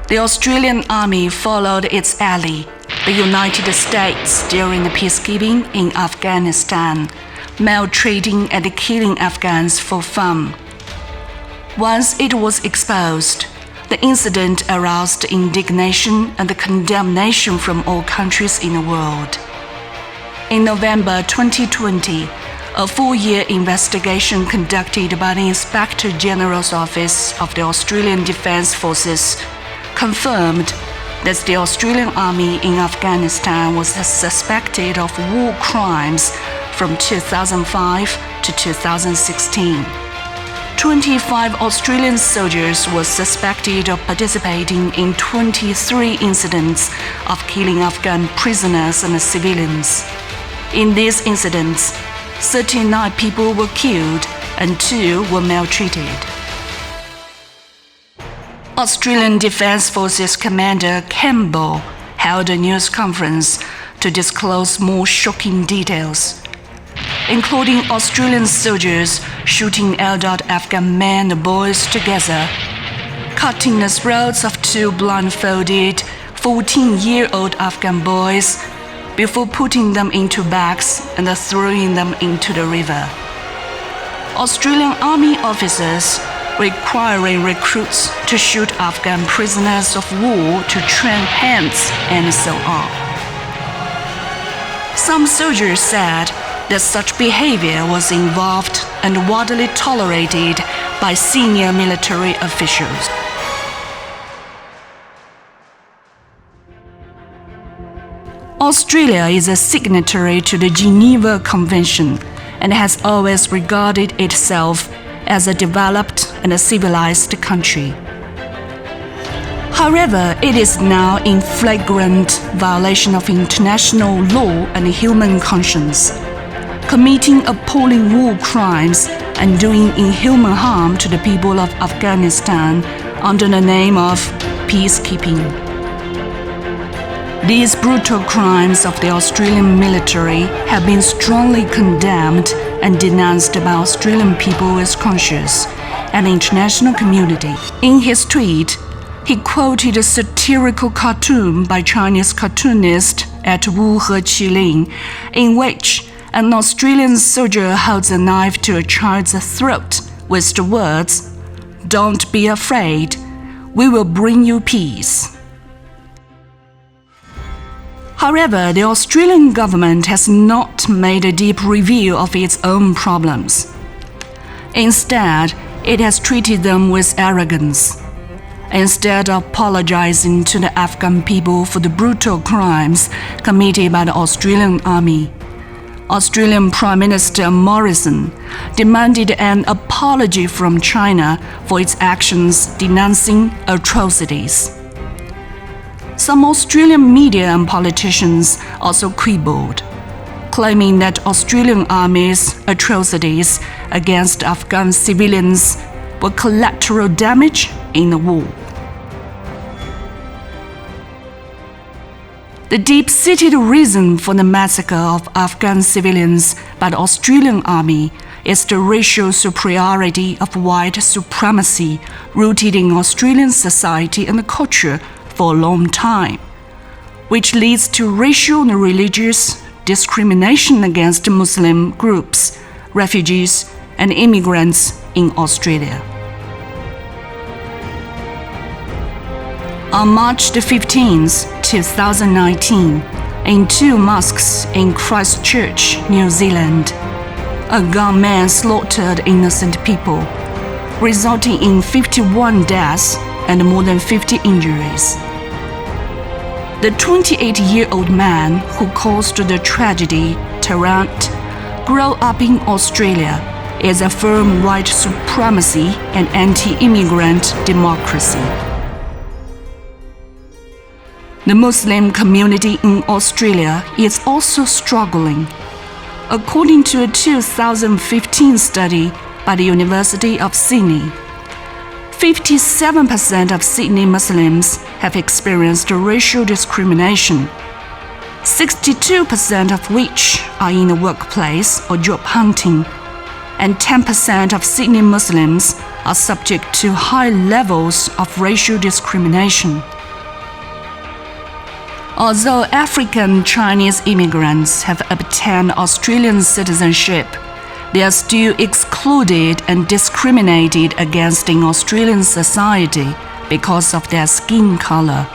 The Australian Army followed its ally, the United States, during the peacekeeping in Afghanistan, maltreating and killing Afghans for fun. Once it was exposed, the incident aroused indignation and condemnation from all countries in the world. In November 2020, a 4-year investigation conducted by the Inspector General's Office of the Australian Defence Forces confirmed that the Australian Army in Afghanistan was suspected of war crimes from 2005 to 2016. 25 Australian soldiers were suspected of participating in 23 incidents of killing Afghan prisoners and civilians. In these incidents, 39 people were killed and 2 were maltreated. Australian Defence Forces Commander Campbell held a news conference to disclose more shocking details, including Australian soldiers shooting elderly Afghan men and boys together, cutting the throats of 2 blindfolded 14-year-old Afghan boys before putting them into bags and throwing them into the river. Australian Army officers requiring recruits to shoot Afghan prisoners of war to train hands and so on. Some soldiers said that such behavior was involved and widely tolerated by senior military officials. Australia is a signatory to the Geneva Convention and has always regarded itself as a developed and a civilized country. However, it is now in flagrant violation of international law and human conscience, committing appalling war crimes and doing inhuman harm to the people of Afghanistan under the name of peacekeeping. These brutal crimes of the Australian military have been strongly condemned and denounced by Australian people as conscious and the international community. In his tweet, he quoted a satirical cartoon by Chinese cartoonist at Wu He Qilin, in which an Australian soldier holds a knife to a child's throat with the words, "Don't be afraid, we will bring you peace." However, the Australian government has not made a deep review of its own problems. Instead, it has treated them with arrogance. Instead of apologizing to the Afghan people for the brutal crimes committed by the Australian Army, Australian Prime Minister Morrison demanded an apology from China for its actions denouncing atrocities. Some Australian media and politicians also quibbled, claiming that Australian Army's atrocities against Afghan civilians were collateral damage in the war. The deep-seated reason for the massacre of Afghan civilians by the Australian Army is the racial superiority of white supremacy rooted in Australian society and culture for a long time, which leads to racial and religious discrimination against Muslim groups, refugees, and immigrants in Australia. On March 15, 2019, in 2 mosques in Christchurch, New Zealand, a gunman slaughtered innocent people, resulting in 51 deaths and more than 50 injuries. The 28-year-old man who caused the tragedy, Tarrant, grew up in Australia, is a firm white supremacy and anti-immigrant democracy. The Muslim community in Australia is also struggling. According to a 2015 study by the University of Sydney, 57% of Sydney Muslims have experienced racial discrimination, 62% of which are in the workplace or job hunting, and 10% of Sydney Muslims are subject to high levels of racial discrimination. Although African Chinese immigrants have obtained Australian citizenship, they are still excluded and discriminated against in Australian society because of their skin color.